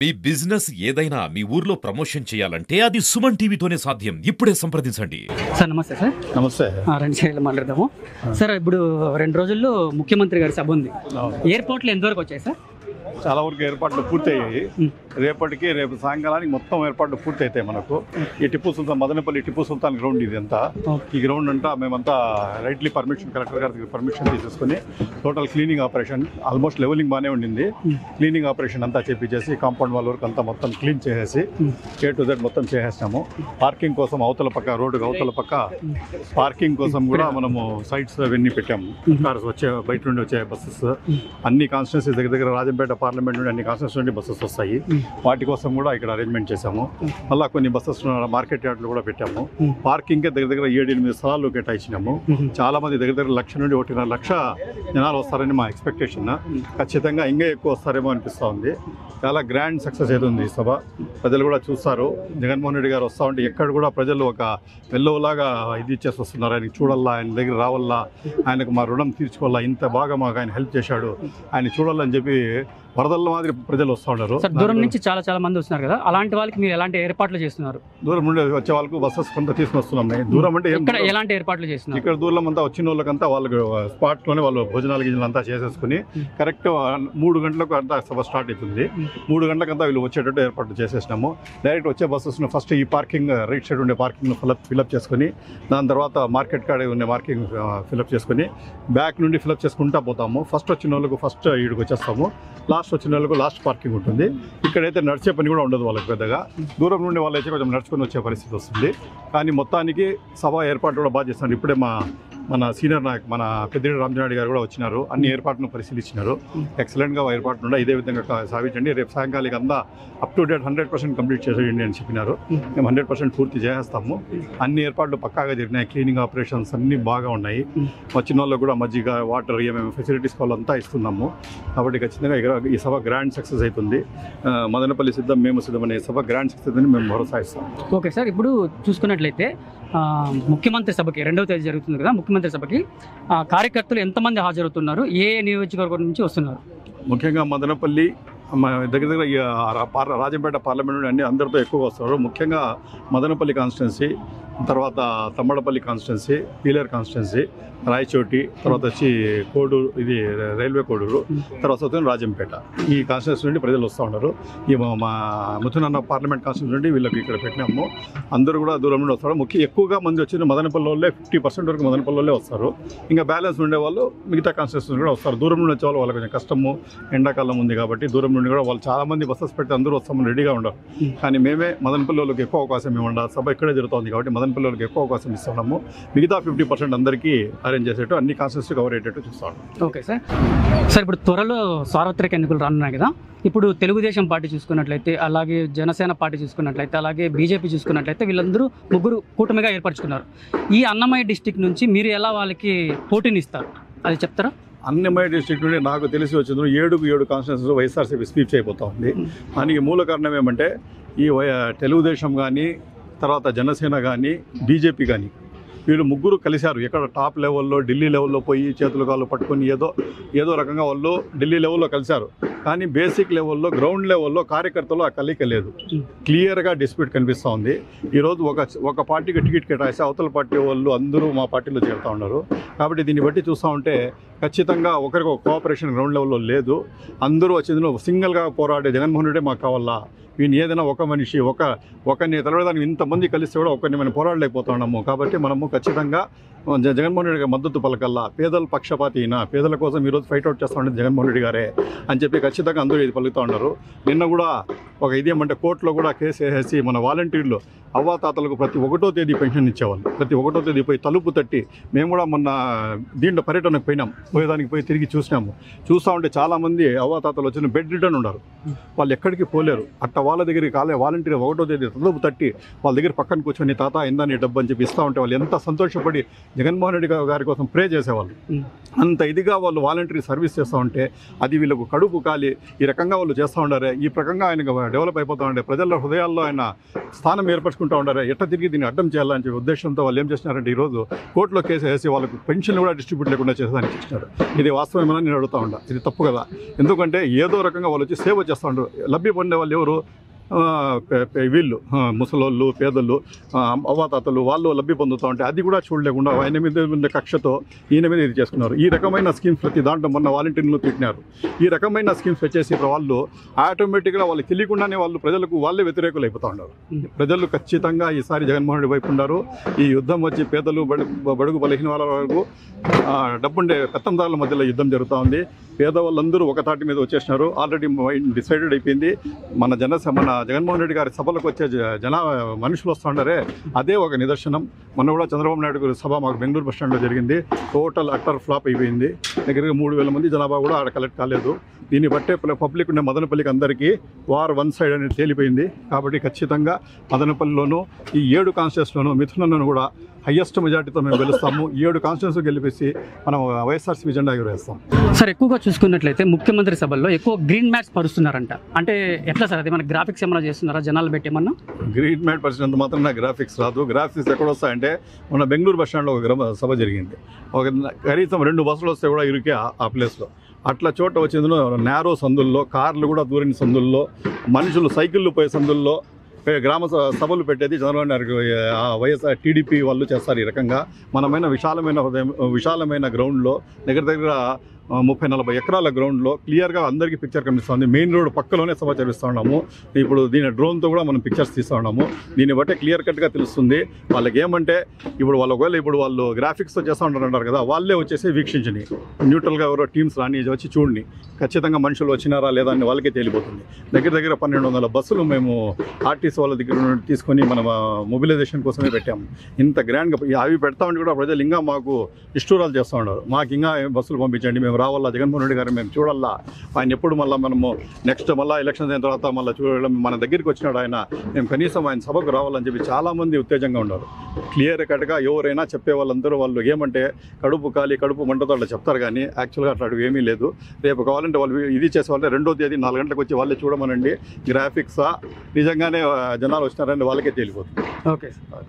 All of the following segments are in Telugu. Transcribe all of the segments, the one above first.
మీ బిజినెస్ ఏదైనా మీ ఊర్లో ప్రమోషన్ చేయాలంటే అది సుమన్ టీవీతోనే సాధ్యం. ఇప్పుడే సంప్రదించండి. సార్ నమస్తే సార్. నమస్తే. రెండు చేయాలి మాట్లాడదాము సార్. ఇప్పుడు 2 రోజుల్లో ముఖ్యమంత్రి గారి సభ ఉంది. ఎయిర్పోర్ట్లో ఎంతవరకు వచ్చాయి సార్? చాలా వరకు ఏర్పాట్లు పూర్తయ్యాయి. రేపు సాయంకాలానికి మొత్తం ఏర్పాట్లు పూర్తయితాయి. మనకు ఈ టిప్పు సుల్తాన్ మదనపల్లి టిప్పు సుల్తాన్ గ్రౌండ్ ఇది అంతా. ఈ గ్రౌండ్ అంతా మేమంతా రైట్లీ పర్మిషన్ కలెక్టర్ గారి పర్మిషన్ తీసేసుకుని total cleaning operation almost leveling బాగానే ఉండింది. క్లీనింగ్ ఆపరేషన్ అంతా చేపించేసి కాంపౌండ్ వాల్ వరకు అంతా మొత్తం క్లీన్ చేసేసి A to Z మొత్తం చేసేసినాము. పార్కింగ్ కోసం అవతల పక్క రోడ్డుకు అవతల పక్క పార్కింగ్ కోసం కూడా మనము సైట్స్ అవన్నీ పెట్టాము. కార్స్ వచ్చే బయట నుండి వచ్చే బస్సెస్ అన్ని కాన్స్టిట్యున్సీస్ దగ్గర రాజంపేట పార్లమెంట్ నుండి అన్ని కాన్స్టిట్యున్సీ నుండి బస్సెస్ వస్తాయి. వాటి కోసం కూడా ఇక్కడ అరేంజ్మెంట్ చేశాము. మళ్ళీ కొన్ని బస్సెస్ మార్కెట్ యార్డ్లు కూడా పెట్టాము. పార్కింగ్కే దగ్గర 7-8 స్థలాలు కేటాయించినాము. చాలా మంది దగ్గర 1 లక్ష నుండి 1.5 లక్ష జనాలు వస్తారని మా ఎక్స్పెక్టేషన్. ఖచ్చితంగా ఇంకా ఎక్కువ వస్తారేమో అనిపిస్తూ ఉంది. చాలా గ్రాండ్ సక్సెస్ అవుతుంది ఈ సభ. ప్రజలు కూడా చూస్తారు. జగన్మోహన్ రెడ్డి గారు వస్తూ ఉంటే ఎక్కడ కూడా ప్రజలు ఒక వెల్లవులాగా ఇది ఇచ్చేసి వస్తున్నారు. ఆయనకి చూడాలా, ఆయన దగ్గర రావాలా, ఆయనకు మా రుణం తీర్చుకోవాలా, ఇంత బాగా మాకు ఆయన హెల్ప్ చేశాడు, ఆయన చూడాలని చెప్పి వరదల మాదిరి ప్రజలు వస్తూ ఉన్నారు. దూరం నుంచి చాలా మంది వస్తున్నారు కదా, అలాంటి వాళ్ళకి మీరు ఎలాంటి ఏర్పాట్లు చేస్తున్నారు? దూరం నుండి వచ్చే వాళ్ళకు బస్సెస్ కొంత తీసుకుని వస్తున్నాం. దూరం అంటే ఎలాంటి ఏర్పాట్లు చేస్తున్నారు? ఇక్కడ దూరం అంతా వచ్చిన వాళ్ళకంతా వాళ్ళకి స్పాట్లోనే వాళ్ళు భోజనాలు అంతా చేసేసుకుని కరెక్ట్ 3 గంటలకు అంతా సభ స్టార్ట్ అవుతుంది. 3 గంటలకంతా వీళ్ళు వచ్చేటట్టు ఏర్పాట్లు చేసేసినాము. డైరెక్ట్ వచ్చే బస్సెస్ను ఫస్ట్ ఈ పార్కింగ్ రైట్ సైడ్ ఉండే పార్కింగ్ను ఫిలప్ చేసుకుని దాని తర్వాత మార్కెట్ కాడ ఉండే మార్కింగ్ ఫిలప్ చేసుకుని బ్యాక్ నుండి ఫిలప్ చేసుకుంటూ పోతాము. ఫస్ట్ వచ్చిన వాళ్ళకు ఫస్ట్ ఈడికి వచ్చేస్తాము. లాస్ట్ వచ్చిన వాళ్ళకు లాస్ట్ పార్కింగ్ ఉంటుంది. ఇక్కడైతే నడిచే పని కూడా ఉండదు వాళ్ళకి పెద్దగా. దూరం నుండి వాళ్ళు అయితే కొంచెం నడుచుకొని వచ్చే పరిస్థితి వస్తుంది. కానీ మొత్తానికి సభ ఏర్పాటు కూడా బాగా చేస్తున్నారు. ఇప్పుడే మన సీనియర్ నాయక్ మన పెద్దిరెడ్డి రామచంద్రారెడ్డి గారు కూడా వచ్చినారు. అన్ని ఏర్పాట్లను పరిశీలించినారు. ఎక్సలెంట్గా ఏర్పాట్లు ఉండే ఇదే విధంగా సాగించండి. రేపు సాయంకాలికి అంతా అప్ టు డేట్ 100% కంప్లీట్ చేసేయండి అని చెప్పినారు. మేము 100% పూర్తి చేసేస్తాము. అన్ని ఏర్పాట్లు పక్కాగా జరిగినాయి. క్లీనింగ్ ఆపరేషన్స్ అన్నీ బాగా ఉన్నాయి. వచ్చిన వాళ్ళకు కూడా మజ్జిగ, వాటర్, ఏమేమి ఫెసిలిటీస్ కావాలంతా ఇస్తున్నాము. కాబట్టి ఖచ్చితంగా ఈ సభ గ్రాండ్ సక్సెస్ అవుతుంది. మదనపల్లి సిద్ధం, మేము సిద్ధం అనే సభ గ్రాండ్ సక్సెస్ అని మేము భరోసా ఇస్తాం. Okay sir. ఇప్పుడు చూసుకున్నట్లయితే ముఖ్యమంత్రి సభకి 2వ తేదీ జరుగుతుంది కదా, ముఖ్యమంత్రి సభకి కార్యకర్తలు ఎంతమంది హాజరవుతున్నారు? ఏ నియోజకవర్గం నుంచి వస్తున్నారు? ముఖ్యంగా మదనపల్లి దగ్గర రాజంపేట పార్లమెంట్ నుండి అందరితో ఎక్కువగా వస్తున్నారు. ముఖ్యంగా మదనపల్లి కాన్స్టిట్యున్సీ, తర్వాత తమ్మడపల్లి కాన్స్టిట్యున్సీ, పీలేరు కాన్స్టిట్యున్సీ, రాయచోటి, తర్వాత వచ్చి కోడూరు, ఇది రైల్వే కోడూరు, తర్వాత రాజంపేట, ఈ కాన్స్టిట్యున్సీ నుండి ప్రజలు వస్తూ ఉన్నారు. ఈ మా ముతునన్న పార్లమెంట్ కాన్స్టిట్యున్సీ నుండి వీళ్ళకి ఇక్కడ పెట్టినాము. అందరూ కూడా దూరం నుండి వస్తారు. ఎక్కువగా మంది వచ్చిన మదనపల్లి వాళ్ళే 50% వరకు మదనపల్లి వాళ్ళే వస్తారు. ఇంకా బ్యాలెన్స్ ఉండే వాళ్ళు మిగతా కాన్స్టిట్యున్సీ కూడా వస్తారు. దూరం నుండి వచ్చే వాళ్ళు కొంచెం కష్టము, ఎండాకాలం ఉంది కాబట్టి దూరం నుండి కూడా వాళ్ళు చాలా మంది బస్సెస్ పెట్టి అందరూ వస్తామని రెడీగా ఉండరు. కానీ మేమే మదనపల్లి వాళ్ళకి ఎక్కువ అవకాశం ఇవ్వండి. సభ ఇక్కడే జరుగుతుంది కాబట్టి మదనపల్లి వాళ్ళకి ఎక్కువ అవకాశం ఇస్తున్నాము. మిగతా 50% అందరికీ అరేంజ్ చేసేట్టు, అన్ని కాన్స్టిట్యున్సీ కవర్ అయ్యేటట్టు చూస్తాను. Okay sir. ఇప్పుడు త్వరలో సార్వత్రిక ఎన్నికలు రానున్నాయి కదా. ఇప్పుడు తెలుగుదేశం పార్టీ చూసుకున్నట్లయితే, అలాగే జనసేన పార్టీ చూసుకున్నట్లయితే, అలాగే బీజేపీ చూసుకున్నట్లయితే వీళ్ళందరూ ముగ్గురు కూటమిగా ఏర్పరచుకున్నారు. ఈ అన్నమయ్య డిస్టిక్ నుంచి మీరు ఎలా వాళ్ళకి పోటీని ఇస్తారు, అది చెప్తారా? అన్నమయ్య డిస్ట్రిక్ట్ నుండి నాకు తెలిసి వచ్చింది 7 కాన్స్టిట్యున్సీస్ వైఎస్ఆర్సీపీ స్వీప్ అయిపోతూ ఉంది. దానికి మూల కారణం ఏమంటే ఈ తెలుగుదేశం కానీ, తర్వాత జనసేన కానీ, బీజేపీ కానీ వీళ్ళు ముగ్గురు కలిశారు. ఎక్కడ టాప్ లెవెల్లో ఢిల్లీ లెవెల్లో పోయి చేతులు కాళ్ళు పట్టుకొని ఏదో రకంగా వాళ్ళు ఢిల్లీ లెవెల్లో కలిశారు. కానీ బేసిక్ లెవెల్లో, గ్రౌండ్ లెవెల్లో కార్యకర్తలు ఆ కలయిక లేదు. క్లియర్గా డిస్ప్యూట్ కనిపిస్తూ ఉంది. ఈరోజు ఒక పార్టీకి టికెట్ కేటాయిస్తే అవతల పార్టీ వాళ్ళు అందరూ మా పార్టీలో చేరుతూ ఉన్నారు. కాబట్టి దీన్ని బట్టి చూస్తూ ఉంటే ఖచ్చితంగా ఒకరికి ఒక కోఆపరేషన్ గ్రౌండ్ లెవెల్లో లేదు. అందరూ వచ్చేందులో సింగిల్గా పోరాడే జగన్మోహన్ రెడ్డి మాకు కావాలా, వీని ఏదైనా ఒక మనిషి ఒకరిని తలవేదానికి ఇంతమంది కలిస్తే కూడా ఒకరిని మనం పోరాడలేకపోతున్నాము. కాబట్టి మనము ఖచ్చితంగా జగన్మోహన్ రెడ్డి గారి మద్దతు పలకల్లా. పేదల పక్షపాతి అయినా పేదల కోసం ఈరోజు ఫైట్ అవుట్ చేస్తూ ఉండేది జగన్మోహన్ రెడ్డి గారే అని చెప్పి ఖచ్చితంగా అందరూ ఇది పలుకుతూ ఉన్నారు. నిన్న కూడా ఒక ఇదేమంటే కోర్టులో కూడా కేసు వేసేసి మన వాలంటీర్లు అవ్వాతాతలకు ప్రతి 1వ తేదీ పెన్షన్ ఇచ్చేవాళ్ళు. ప్రతి 1వ తేదీ పోయి తలుపు తట్టి, మేము కూడా మొన్న దీంట్లో పర్యటనకు పోయేదానికి పోయి తిరిగి చూసినాము. చూస్తూ ఉంటే చాలామంది అవ్వాతాతలు వచ్చిన బెడ్ రిటర్న్ ఉన్నారు. వాళ్ళు ఎక్కడికి పోలేరు. అట్ట వాళ్ళ దగ్గరికి వాలంటీర్ 1వ తేదీ తలుపు తట్టి వాళ్ళ దగ్గర పక్కన కూర్చొని తాత ఇందని డబ్బు అని చెప్పి ఇస్తూ ఉంటే వాళ్ళు ఎంత సంతోషపడి జగన్మోహన్ రెడ్డి గారి కోసం ప్రే చేసేవాళ్ళు. అంత ఇదిగా వాళ్ళు వాలంటరీ సర్వీస్ చేస్తూ ఉంటే అది వీళ్ళకు కడుపు కాలి ఈ రకంగా వాళ్ళు చేస్తూ ఉండారే. ఈ రకంగా ఆయన డెవలప్ అయిపోతూ ఉండే ప్రజల హృదయాల్లో ఆయన స్థానం ఏర్పరచుకుంటూ ఉండారు. ఎట్ట తిరిగి దీన్ని అడ్డం చేయాలని చెప్పి ఉద్దేశంతో వాళ్ళు ఏం చేస్తున్నారంటే ఈరోజు కోర్టులో కేసు వేసి వాళ్ళకు పెన్షన్లు కూడా డిస్ట్రిబ్యూట్ లేకుండా చేసేదానికి ఇచ్చినారు. ఇది వాస్తవమేనా నేను అడుగుతూ ఉంటా. ఇది తప్పు కదా. ఎందుకంటే ఏదో రకంగా వాళ్ళు వచ్చి సేవ చేస్తూ ఉంటారు. లబ్ధి పొందే వాళ్ళు ఎవరు? వీళ్ళు ముసలోళ్ళు, పేదలు, అవ్వాతాతలు వాళ్ళు లబ్ధి పొందుతూ ఉంటే అది కూడా చూడలేకుండా ఆయన మీద ఉన్న కక్షతో ఈయన మీద ఇది చేసుకున్నారు. ఈ రకమైన స్కీమ్స్ ప్రతి దాంట్లో మొన్న వాలంటీర్లు పెట్టినారు. ఈ రకమైన స్కీమ్స్ వచ్చేసి ఇప్పుడు వాళ్ళు ఆటోమేటిక్గా వాళ్ళకి తెలియకుండానే వాళ్ళు ప్రజలకు వాళ్ళే వ్యతిరేకులు అయిపోతూ ఉన్నారు. ప్రజలు ఖచ్చితంగా ఈసారి జగన్మోహన్ రెడ్డి వైపు ఉన్నారు. ఈ యుద్ధం వచ్చి పేదలు, బడుగు బలహీన వాళ్ళ వరకు డబ్బుండే పెత్తందారుల మధ్యలో యుద్ధం జరుగుతూ ఉంది. పేదవాళ్ళందరూ ఒక తాటి మీద వచ్చేసినారు. ఆల్రెడీ డిసైడెడ్ అయిపోయింది. మన జగన్మోహన్ రెడ్డి గారి సభలకు వచ్చే మనుషులు వస్తూ ఉన్నారే, అదే ఒక నిదర్శనం. మొన్న కూడా చంద్రబాబు నాయుడు గారి సభ మాకు బెంగళూరు బస్ స్టాండ్లో జరిగింది. టోటల్ అట్టర్ ఫ్లాప్ అయిపోయింది. దగ్గరగా 3,000 మంది జనాభా కూడా ఆడ కలెక్ట్ కాలేదు. దీన్ని బట్టే పబ్లిక్ ఉండే మదనపల్లికి అందరికీ వార్ వన్ సైడ్ అనేది తేలిపోయింది. కాబట్టి ఖచ్చితంగా మదనపల్లిలోనూ ఈ 7 కాన్స్టిట్యూన్సీలోనూ మిథునను కూడా హయ్యెస్ట్ మెజార్టీతో మేము గెలుస్తాము. 7 కాన్స్టిట్యూన్సీ గెలిపేసి మనం వైఎస్ఆర్సీపీ జెండా ఎగురేస్తాం. సార్, ఎక్కువగా చూసుకున్నట్లయితే ముఖ్యమంత్రి సభల్లో ఎక్కువ గ్రీన్ మ్యాట్స్ పరుస్తున్నారంట. అంటే ఎట్లా సార్? అది మన గ్రాఫిక్స్ ఏమైనా చేస్తున్నారా జనాలు పెట్టి ఏమన్నా? గ్రీన్ మ్యాట్ పరిచినంత మాత్రం నాకు గ్రాఫిక్స్ రాదు. గ్రాఫిక్స్ ఎక్కడ వస్తాయంటే మన బెంగళూరు బస్ స్టాండ్లో ఒక సభ జరిగింది. కనీసం 2 బస్సులు వస్తే కూడా ఇరుకే ఆ ప్లేస్లో. అట్లా చోట వచ్చిందో నేరో సందుల్లో, కార్లు కూడా దూరిన సందుల్లో, మనుషులు సైకిళ్ళు పోయే సందుల్లో గ్రామ సభలు పెట్టేది చంద్రబాబు నాయుడు వైఎస్ఆర్ టీడీపీ వాళ్ళు చేస్తారు. ఈ రకంగా మనమైన విశాలమైన గ్రౌండ్లో దగ్గర 30-40 ఎకరాల గ్రౌండ్లో క్లియర్గా అందరికీ పిక్చర్ కనిపిస్తుంది. మెయిన్ రోడ్ పక్కలోనే సభ చేస్తూ ఉన్నాము. ఇప్పుడు దీని డ్రోన్తో కూడా మనం పిక్చర్స్ తీస్తూ ఉన్నాము. దీన్ని బట్టే క్లియర్ కట్గా తెలుస్తుంది. వాళ్ళకి ఏమంటే ఇప్పుడు వాళ్ళు గ్రాఫిక్స్తో చేస్తూ ఉంటారు కదా, వాళ్ళే వచ్చేసి వీక్షించని న్యూట్రల్గా ఎవరో టీమ్స్ రాని వచ్చి చూడండి. ఖచ్చితంగా మనుషులు వచ్చినారా లేదా అని వాళ్ళకే తేలిపోతుంది. దగ్గర 1200 బస్సులు మేము ఆర్టీసీ వాళ్ళ దగ్గర నుండి తీసుకొని మన మొబిలైజేషన్ కోసమే పెట్టాము. ఇంత గ్రాండ్గా అవి పెడతా ఉంటే కూడా ప్రజలు ఇంకా మాకు ఇష్టూరాలు చేస్తూ ఉన్నారు. మాకు ఇంకా బస్సులు పంపించండి, మేము రావాలా, జగన్మోహన్ రెడ్డి గారు మేము చూడాలా, ఆయన ఎప్పుడు మనము నెక్స్ట్ ఎలక్షన్స్ అయిన తర్వాత చూడడం మన దగ్గరికి వచ్చినాడు ఆయన, మేము కనీసం ఆయన సభకు రావాలని చెప్పి చాలామంది ఉత్తేజంగా ఉన్నారు. క్లియర్ కట్గా ఎవరైనా చెప్పే వాళ్ళందరూ వాళ్ళు ఏమంటే కడుపు మంటతో అట్లా చెప్తారు. కానీ యాక్చువల్గా అట్లాంటివి ఏమీ లేదు. రేపు కావాలంటే వాళ్ళు ఇది చేసేవాళ్ళే 2వ తేదీ 4 గంటలకు వచ్చి వాళ్ళే చూడమనండి. గ్రాఫిక్సా నిజంగానే జనాలు వచ్చినారని వాళ్ళకే తేలిపోతుంది. Okay,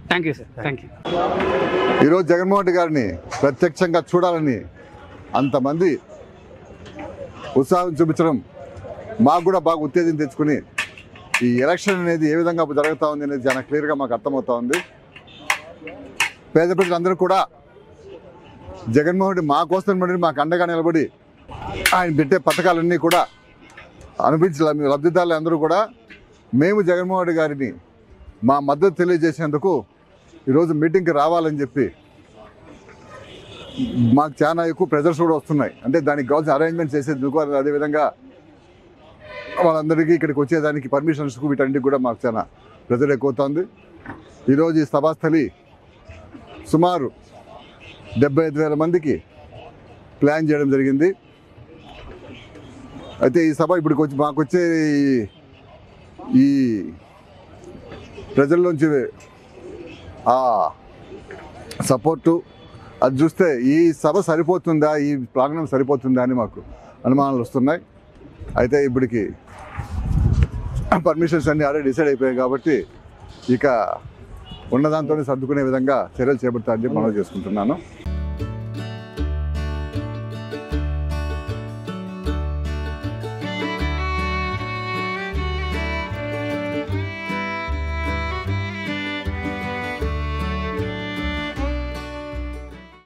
thank you sir. Thank you. ఈరోజు జగన్మోహన్ రెడ్డి గారిని ప్రత్యక్షంగా చూడాలని అంతమంది ఉత్సాహం చూపించడం మాకు కూడా బాగా ఉత్తేజం తెచ్చుకుని ఈ ఎలక్షన్ అనేది ఏ విధంగా జరుగుతూ ఉంది అనేది చాలా క్లియర్గా మాకు అర్థమవుతూ ఉంది. పేద ప్రజలందరూ కూడా జగన్మోహన్ రెడ్డి మా కోసం మాకు అండగా నిలబడి ఆయన పెట్టే పథకాలన్నీ కూడా అనిపించి లబ్ధిదారులు అందరూ కూడా మేము జగన్మోహన్ రెడ్డి గారిని మా మద్దతు తెలియజేసేందుకు ఈరోజు మీటింగ్కి రావాలని చెప్పి మాకు చాలా ఎక్కువ ప్రెజర్స్ కూడా వస్తున్నాయి. అంటే దానికి కావాల్సిన అరేంజ్మెంట్ చేసేందుకు, అదేవిధంగా వాళ్ళందరికీ ఇక్కడికి వచ్చేదానికి పర్మిషన్స్కు వీటన్నిటికి కూడా మాకు చాలా ప్రెజర్ ఎక్కువ అవుతుంది. ఈరోజు ఈ సభాస్థలి సుమారు 75,000 మందికి ప్లాన్ చేయడం జరిగింది. అయితే ఈ సభ ఇప్పుడు మాకు వచ్చే ఈ ప్రజల్లోంచి ఆ సపోర్టు అది చూస్తే ఈ సభ సరిపోతుందా, ఈ ప్రాంగణం సరిపోతుందా అని మాకు అనుమానాలు వస్తున్నాయి. అయితే ఇప్పటికి పర్మిషన్స్ అన్నీ ఆల్రెడీ డిసైడ్ అయిపోయాయి కాబట్టి ఇక ఉన్నదాంతోనే సర్దుకునే విధంగా చర్యలు చేపడతారని చెప్పి మనం చేసుకుంటున్నాను.